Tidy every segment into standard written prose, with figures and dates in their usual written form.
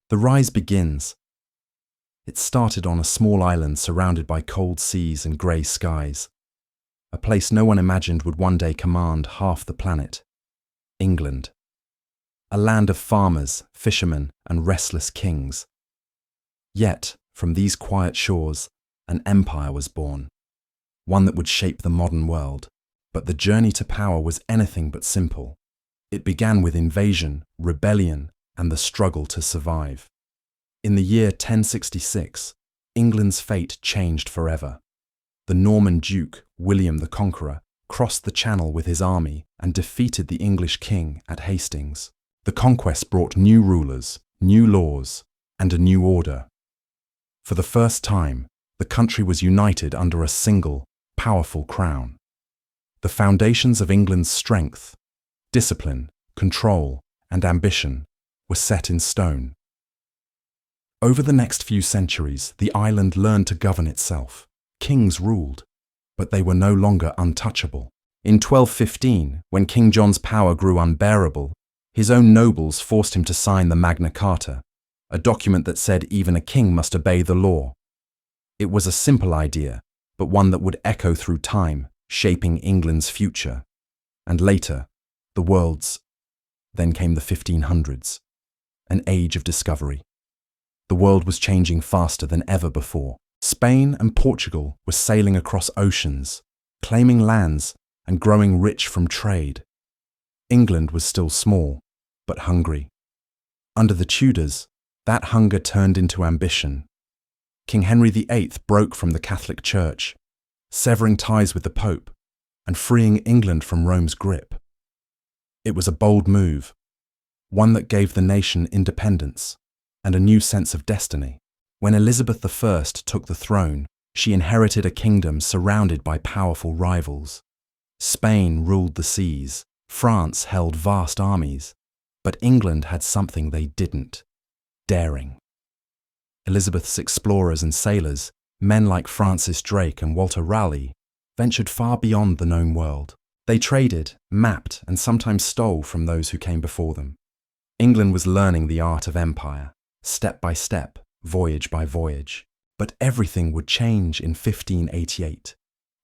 The rise begins. It started on a small island surrounded by cold seas and grey skies, a place no one imagined would one day command half the planet. England. A land of farmers, fishermen, and restless kings. Yet, from these quiet shores, an empire was born, one that would shape the modern world. But the journey to power was anything but simple. It began with invasion, rebellion, and the struggle to survive. In the year 1066, England's fate changed forever. The Norman Duke, William the Conqueror, crossed the Channel with his army and defeated the English king at Hastings. The conquest brought new rulers, new laws, and a new order. For the first time, the country was united under a single, powerful crown. The foundations of England's strength, discipline, control, and ambition were set in stone. Over the next few centuries, the island learned to govern itself. Kings ruled, but they were no longer untouchable. In 1215, when King John's power grew unbearable, his own nobles forced him to sign the Magna Carta, a document that said even a king must obey the law. It was a simple idea, but one that would echo through time, shaping England's future, and later, the world's. Then came the 1500s, an age of discovery. The world was changing faster than ever before. Spain and Portugal were sailing across oceans, claiming lands and growing rich from trade. England was still small, but hungry. Under the Tudors, that hunger turned into ambition. King Henry VIII broke from the Catholic Church, severing ties with the Pope, and freeing England from Rome's grip. It was a bold move, one that gave the nation independence and a new sense of destiny. When Elizabeth I took the throne, she inherited a kingdom surrounded by powerful rivals. Spain ruled the seas, France held vast armies, but England had something they didn't: daring. Elizabeth's explorers and sailors, men like Francis Drake and Walter Raleigh, ventured far beyond the known world. They traded, mapped, and sometimes stole from those who came before them. England was learning the art of empire, step by step, voyage by voyage. But everything would change in 1588.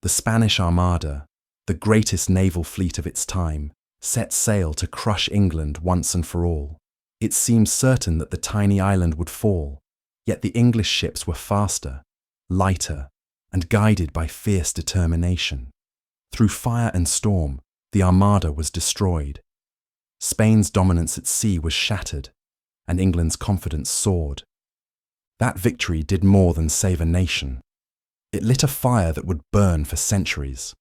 The Spanish Armada, the greatest naval fleet of its time, set sail to crush England once and for all. It seemed certain that the tiny island would fall, yet the English ships were faster, lighter, and guided by fierce determination. Through fire and storm, the Armada was destroyed. Spain's dominance at sea was shattered, and England's confidence soared. That victory did more than save a nation. It lit a fire that would burn for centuries.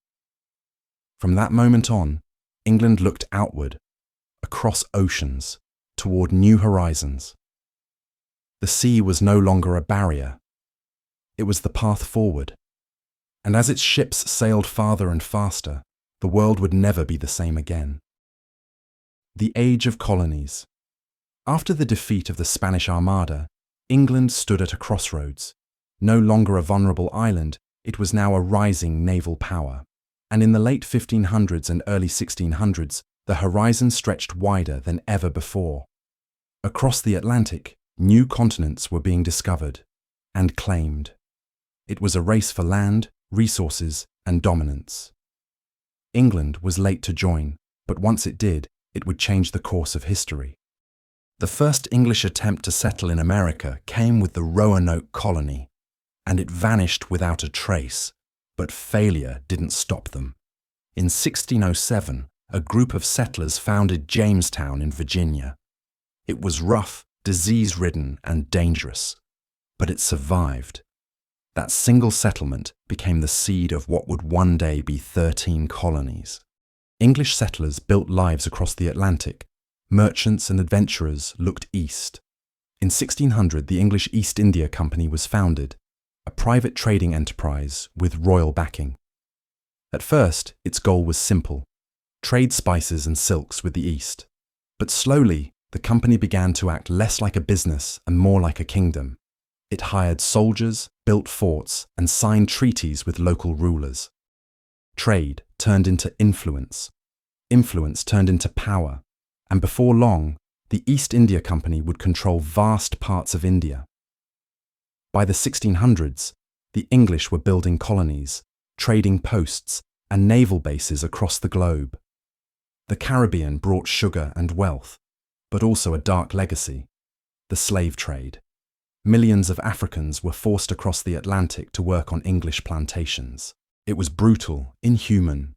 From that moment on, England looked outward, across oceans, toward new horizons. The sea was no longer a barrier. It was the path forward. And as its ships sailed farther and faster, the world would never be the same again. The Age of Colonies. After the defeat of the Spanish Armada, England stood at a crossroads. No longer a vulnerable island, it was now a rising naval power. And in the late 1500s and early 1600s, the horizon stretched wider than ever before. Across the Atlantic, new continents were being discovered and claimed. It was a race for land, resources, and dominance. England was late to join, but once it did, it would change the course of history. The first English attempt to settle in America came with the Roanoke colony, and it vanished without a trace, but failure didn't stop them. In 1607, a group of settlers founded Jamestown in Virginia. It was rough, disease-ridden, and dangerous, but it survived. That single settlement became the seed of what would one day be 13 colonies. English settlers built lives across the Atlantic. Merchants and adventurers looked east. In 1600, the English East India Company was founded, a private trading enterprise with royal backing. At first, its goal was simple: trade spices and silks with the East. But slowly, the company began to act less like a business and more like a kingdom. It hired soldiers, built forts, and signed treaties with local rulers. Trade turned into influence. Influence turned into power. And before long, the East India Company would control vast parts of India. By the 1600s, the English were building colonies, trading posts, and naval bases across the globe. The Caribbean brought sugar and wealth, but also a dark legacy: the slave trade. Millions of Africans were forced across the Atlantic to work on English plantations. It was brutal, inhuman,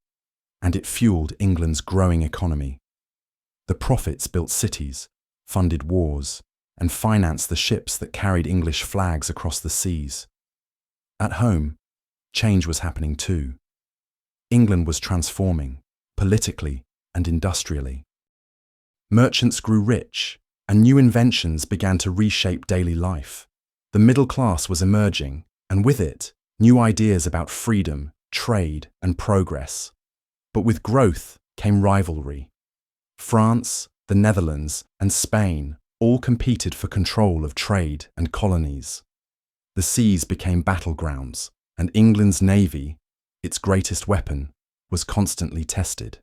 and it fueled England's growing economy. The profits built cities, funded wars, and financed the ships that carried English flags across the seas. At home, change was happening too. England was transforming, politically and industrially. Merchants grew rich, and new inventions began to reshape daily life. The middle class was emerging, and with it, new ideas about freedom, trade, and progress. But with growth came rivalry. France, the Netherlands, and Spain all competed for control of trade and colonies. The seas became battlegrounds, and England's navy, its greatest weapon, was constantly tested.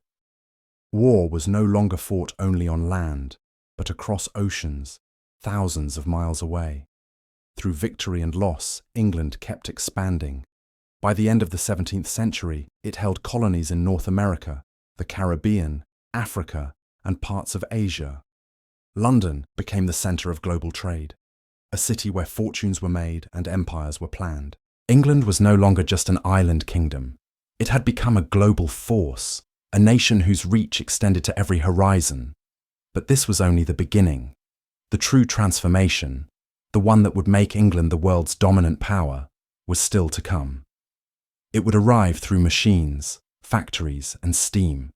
War was no longer fought only on land, but across oceans, thousands of miles away. Through victory and loss, England kept expanding. By the end of the 17th century, it held colonies in North America, the Caribbean, Africa, and parts of Asia. London became the centre of global trade, a city where fortunes were made and empires were planned. England was no longer just an island kingdom. It had become a global force, a nation whose reach extended to every horizon. But this was only the beginning. The true transformation, the one that would make England the world's dominant power, was still to come. It would arrive through machines, factories, and steam.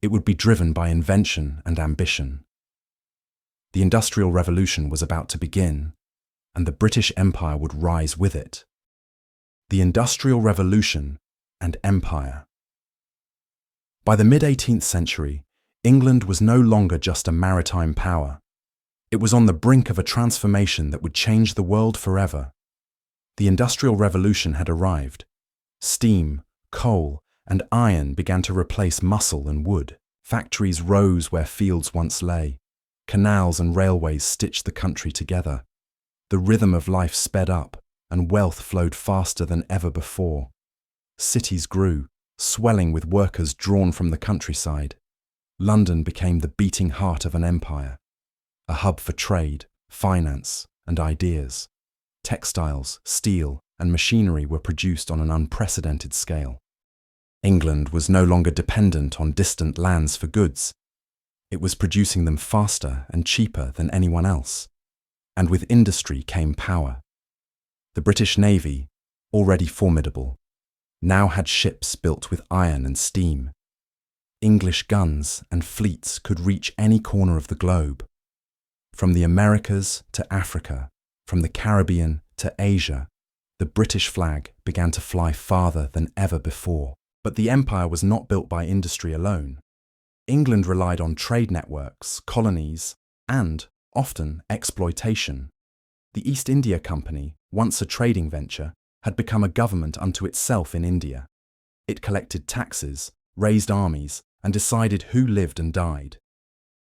It would be driven by invention and ambition. The Industrial Revolution was about to begin, and the British Empire would rise with it. The Industrial Revolution and Empire. By the mid-18th century, England was no longer just a maritime power. It was on the brink of a transformation that would change the world forever. The Industrial Revolution had arrived. Steam, coal, and iron began to replace muscle and wood. Factories rose where fields once lay. Canals and railways stitched the country together. The rhythm of life sped up, and wealth flowed faster than ever before. Cities grew, swelling with workers drawn from the countryside. London became the beating heart of an empire, a hub for trade, finance, and ideas. Textiles, steel, and machinery were produced on an unprecedented scale. England was no longer dependent on distant lands for goods. It was producing them faster and cheaper than anyone else. And with industry came power. The British Navy, already formidable, now had ships built with iron and steam. English guns and fleets could reach any corner of the globe. From the Americas to Africa, from the Caribbean to Asia, the British flag began to fly farther than ever before. But the empire was not built by industry alone. England relied on trade networks, colonies, and, often, exploitation. The East India Company, once a trading venture, had become a government unto itself in India. It collected taxes, raised armies, and decided who lived and died.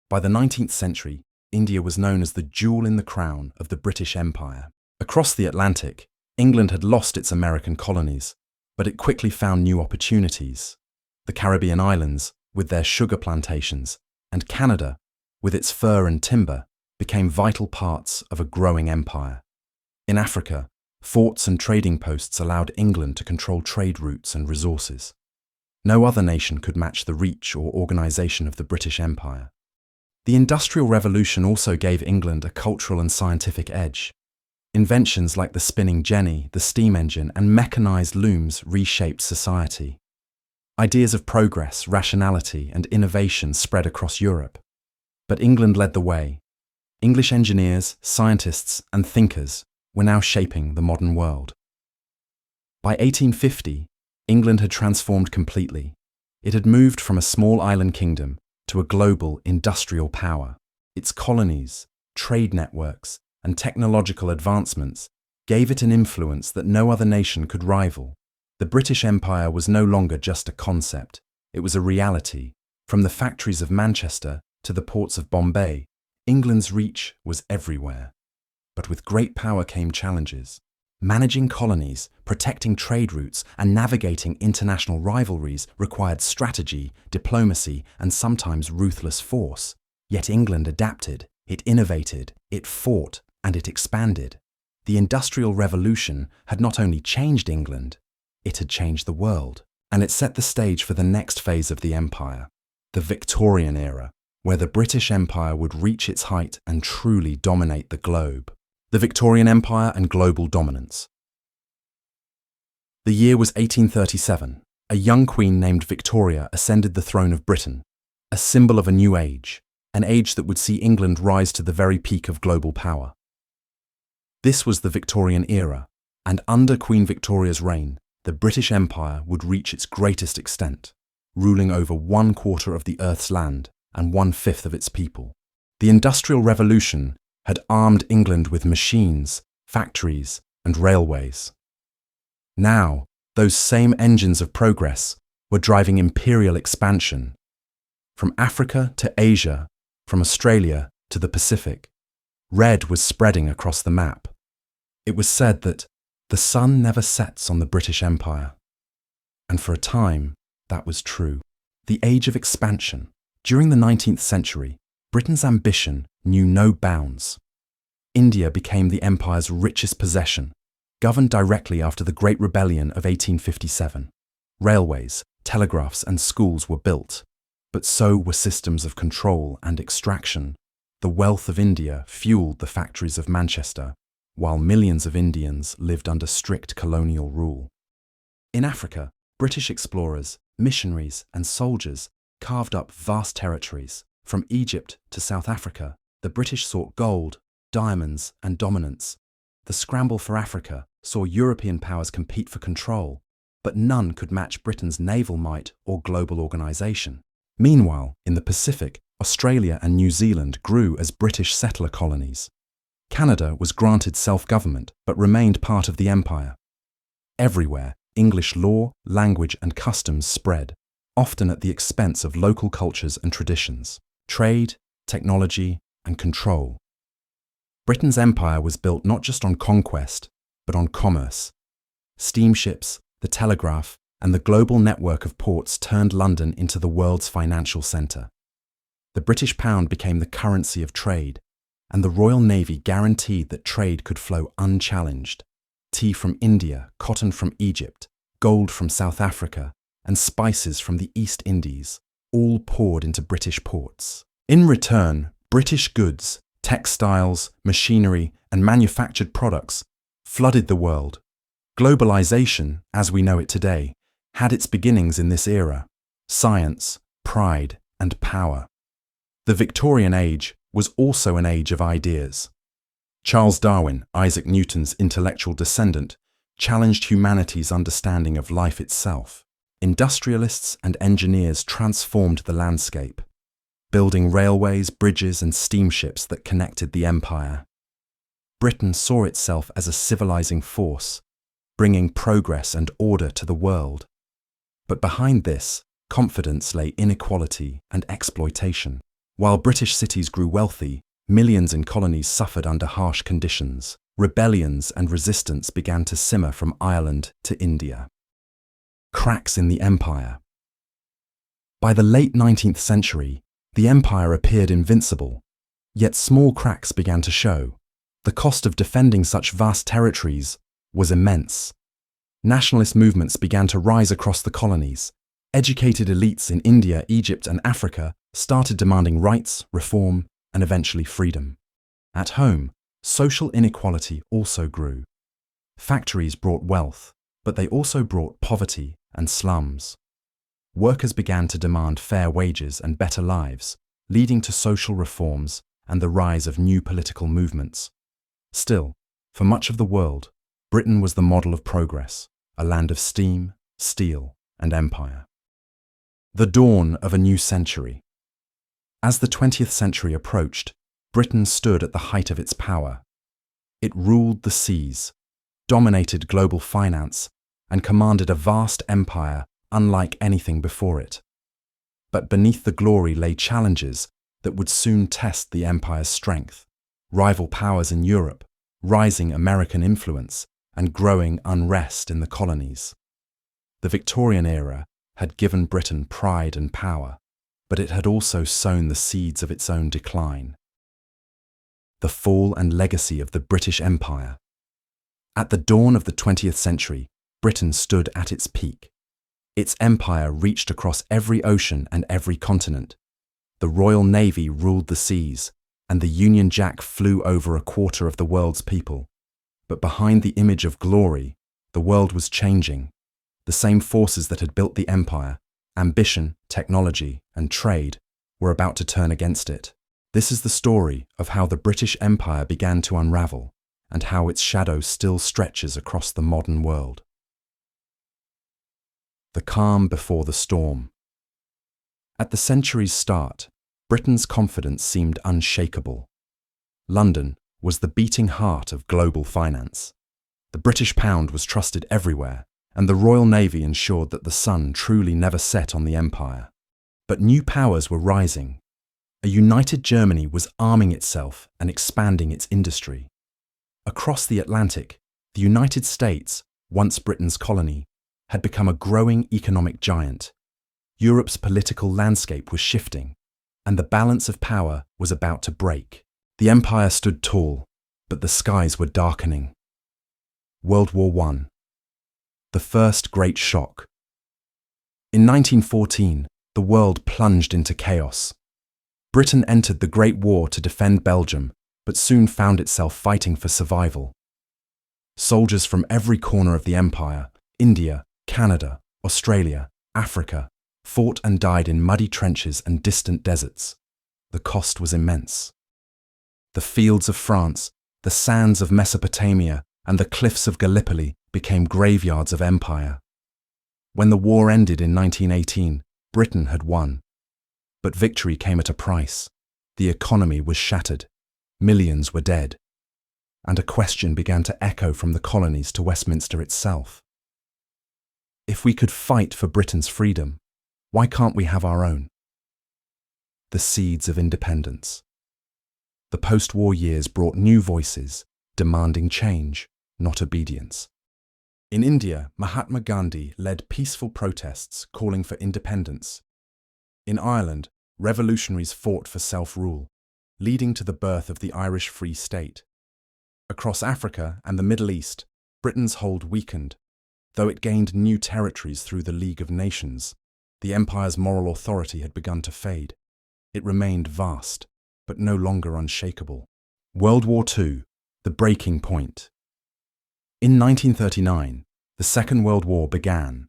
By the 19th century, India was known as the jewel in the crown of the British Empire. Across the Atlantic, England had lost its American colonies, but it quickly found new opportunities. The Caribbean islands, with their sugar plantations, and Canada, with its fur and timber, became vital parts of a growing empire. In Africa, forts and trading posts allowed England to control trade routes and resources. No other nation could match the reach or organisation of the British Empire. The Industrial Revolution also gave England a cultural and scientific edge. Inventions like the spinning jenny, the steam engine, and mechanised looms reshaped society. Ideas of progress, rationality, and innovation spread across Europe. But England led the way. English engineers, scientists, and thinkers were now shaping the modern world. By 1850, England had transformed completely. It had moved from a small island kingdom to a global industrial power. Its colonies, trade networks, and technological advancements gave it an influence that no other nation could rival. The British Empire was no longer just a concept, it was a reality. From the factories of Manchester to the ports of Bombay, England's reach was everywhere. But with great power came challenges. Managing colonies, protecting trade routes, and navigating international rivalries required strategy, diplomacy, and sometimes ruthless force. Yet England adapted, it innovated, it fought, and it expanded. The Industrial Revolution had not only changed England, it had changed the world, and it set the stage for the next phase of the empire, the Victorian era, where the British Empire would reach its height and truly dominate the globe. The Victorian Empire and global dominance. The year was 1837. A young queen named Victoria ascended the throne of Britain, a symbol of a new age, an age that would see England rise to the very peak of global power. This was the Victorian era, and under Queen Victoria's reign, the British Empire would reach its greatest extent, ruling over 1/4 of the Earth's land and 1/5 of its people. The Industrial Revolution had armed England with machines, factories, and railways. Now, those same engines of progress were driving imperial expansion. From Africa to Asia, from Australia to the Pacific, red was spreading across the map. It was said that the sun never sets on the British Empire. And for a time, that was true. The age of expansion. During the 19th century, Britain's ambition knew no bounds. India became the empire's richest possession, governed directly after the Great Rebellion of 1857. Railways, telegraphs, and schools were built, but so were systems of control and extraction. The wealth of India fueled the factories of Manchester, while millions of Indians lived under strict colonial rule. In Africa, British explorers, missionaries, and soldiers carved up vast territories. From Egypt to South Africa, the British sought gold, diamonds, and dominance. The scramble for Africa saw European powers compete for control, but none could match Britain's naval might or global organization. Meanwhile, in the Pacific, Australia and New Zealand grew as British settler colonies. Canada was granted self-government but remained part of the empire. Everywhere, English law, language, and customs spread, often at the expense of local cultures and traditions, trade, technology, and control. Britain's empire was built not just on conquest, but on commerce. Steamships, the telegraph, and the global network of ports turned London into the world's financial centre. The British pound became the currency of trade, and the Royal Navy guaranteed that trade could flow unchallenged. Tea from India, cotton from Egypt, gold from South Africa, and spices from the East Indies, all poured into British ports. In return, British goods, textiles, machinery, and manufactured products flooded the world. Globalization, as we know it today, had its beginnings in this era: science, pride, and power. The Victorian age was also an age of ideas. Charles Darwin, Isaac Newton's intellectual descendant, challenged humanity's understanding of life itself. Industrialists and engineers transformed the landscape, building railways, bridges, and steamships that connected the empire. Britain saw itself as a civilizing force, bringing progress and order to the world. But behind this, confidence lay inequality and exploitation. While British cities grew wealthy, millions in colonies suffered under harsh conditions. Rebellions and resistance began to simmer from Ireland to India. Cracks in the empire. By the late 19th century, the empire appeared invincible, yet small cracks began to show. The cost of defending such vast territories was immense. Nationalist movements began to rise across the colonies. Educated elites in India, Egypt, and Africa started demanding rights, reform, and eventually freedom. At home, social inequality also grew. Factories brought wealth, but they also brought poverty and slums. Workers began to demand fair wages and better lives, leading to social reforms and the rise of new political movements. Still, for much of the world, Britain was the model of progress, a land of steam, steel, and empire. The dawn of a new century. As the 20th century approached, Britain stood at the height of its power. It ruled the seas, dominated global finance, and commanded a vast empire unlike anything before it. But beneath the glory lay challenges that would soon test the empire's strength: rival powers in Europe, rising American influence, and growing unrest in the colonies. The Victorian era had given Britain pride and power, but it had also sown the seeds of its own decline. The fall and legacy of the British Empire. At the dawn of the 20th century, Britain stood at its peak. Its empire reached across every ocean and every continent. The Royal Navy ruled the seas, and the Union Jack flew over a quarter of the world's people. But behind the image of glory, the world was changing. The same forces that had built the empire, ambition, technology, and trade, were about to turn against it. This is the story of how the British Empire began to unravel, and how its shadow still stretches across the modern world. The calm before the storm. At the century's start, Britain's confidence seemed unshakable. London was the beating heart of global finance. The British pound was trusted everywhere, and the Royal Navy ensured that the sun truly never set on the empire. But new powers were rising. A united Germany was arming itself and expanding its industry. Across the Atlantic, the United States, once Britain's colony, had become a growing economic giant. Europe's political landscape was shifting, and the balance of power was about to break. The empire stood tall, but the skies were darkening. World War I. The first great shock. In 1914, the world plunged into chaos. Britain entered the Great War to defend Belgium, but soon found itself fighting for survival. Soldiers from every corner of the empire, India, Canada, Australia, Africa, fought and died in muddy trenches and distant deserts. The cost was immense. The fields of France, the sands of Mesopotamia, and the cliffs of Gallipoli became graveyards of empire. When the war ended in 1918, Britain had won. But victory came at a price. The economy was shattered. Millions were dead. And a question began to echo from the colonies to Westminster itself. If we could fight for Britain's freedom, why can't we have our own? The seeds of independence. The post-war years brought new voices, demanding change, not obedience. In India, Mahatma Gandhi led peaceful protests calling for independence. In Ireland, revolutionaries fought for self-rule, leading to the birth of the Irish Free State. Across Africa and the Middle East, Britain's hold weakened. Though it gained new territories through the League of Nations, the empire's moral authority had begun to fade. It remained vast, but no longer unshakable. World War II, the breaking point. In 1939, the Second World War began.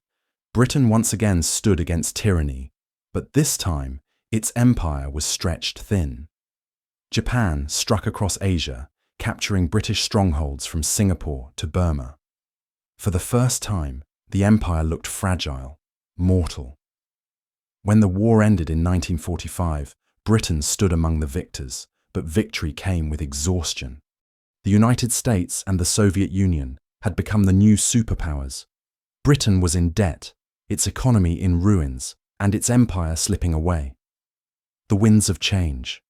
Britain once again stood against tyranny, but this time its empire was stretched thin. Japan struck across Asia, capturing British strongholds from Singapore to Burma. For the first time, the empire looked fragile, mortal. When the war ended in 1945, Britain stood among the victors, but victory came with exhaustion. The United States and the Soviet Union had become the new superpowers. Britain was in debt, its economy in ruins, and its empire slipping away. The winds of change.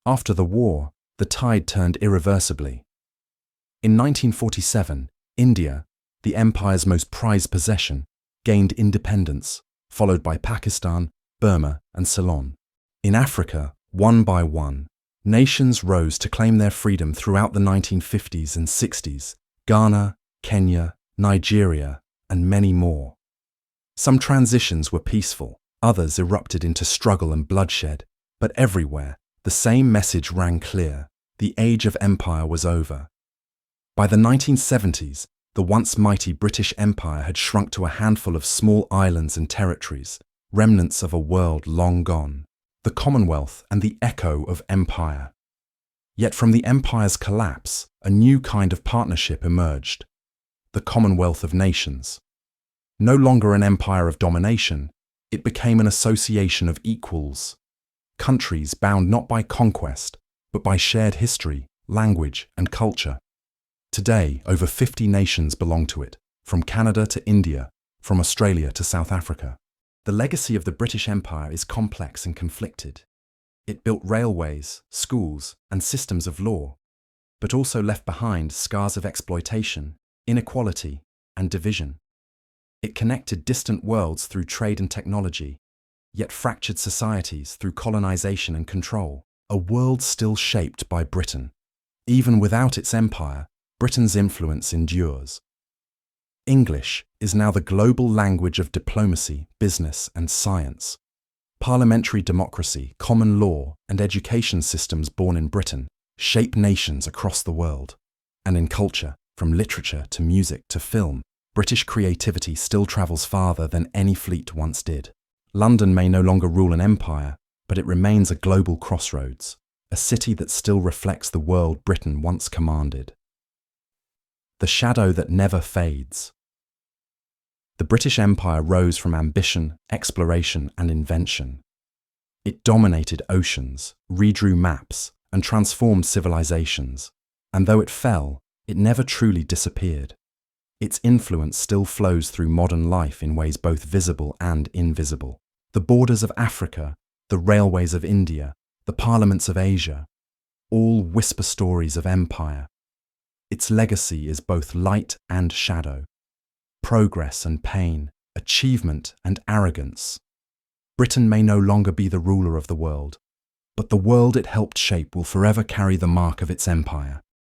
After the war, the tide turned irreversibly. In 1947, India, the empire's most prized possession, gained independence, followed by Pakistan, Burma, and Ceylon. In Africa, one by one, nations rose to claim their freedom throughout the 1950s and 60s: Ghana, Kenya, Nigeria, and many more. Some transitions were peaceful, others erupted into struggle and bloodshed, but everywhere, the same message rang clear: the age of empire was over. By the 1970s, the once mighty British Empire had shrunk to a handful of small islands and territories, remnants of a world long gone. The Commonwealth and the echo of empire. Yet from the empire's collapse, a new kind of partnership emerged: the Commonwealth of Nations. No longer an empire of domination, it became an association of equals. Countries bound not by conquest, but by shared history, language, and culture. Today, over 50 nations belong to it, from Canada to India, from Australia to South Africa. The legacy of the British Empire is complex and conflicted. It built railways, schools, and systems of law, but also left behind scars of exploitation, inequality, and division. It connected distant worlds through trade and technology, yet fractured societies through colonization and control. A world still shaped by Britain. Even without its empire, Britain's influence endures. English is now the global language of diplomacy, business, and science. Parliamentary democracy, common law, and education systems born in Britain shape nations across the world. And in culture, from literature to music to film, British creativity still travels farther than any fleet once did. London may no longer rule an empire, but it remains a global crossroads, a city that still reflects the world Britain once commanded. The shadow that never fades. The British Empire rose from ambition, exploration, and invention. It dominated oceans, redrew maps, and transformed civilizations. And though it fell, it never truly disappeared. Its influence still flows through modern life in ways both visible and invisible. The borders of Africa, the railways of India, the parliaments of Asia, all whisper stories of empire. Its legacy is both light and shadow, progress and pain, achievement and arrogance. Britain may no longer be the ruler of the world, but the world it helped shape will forever carry the mark of its empire.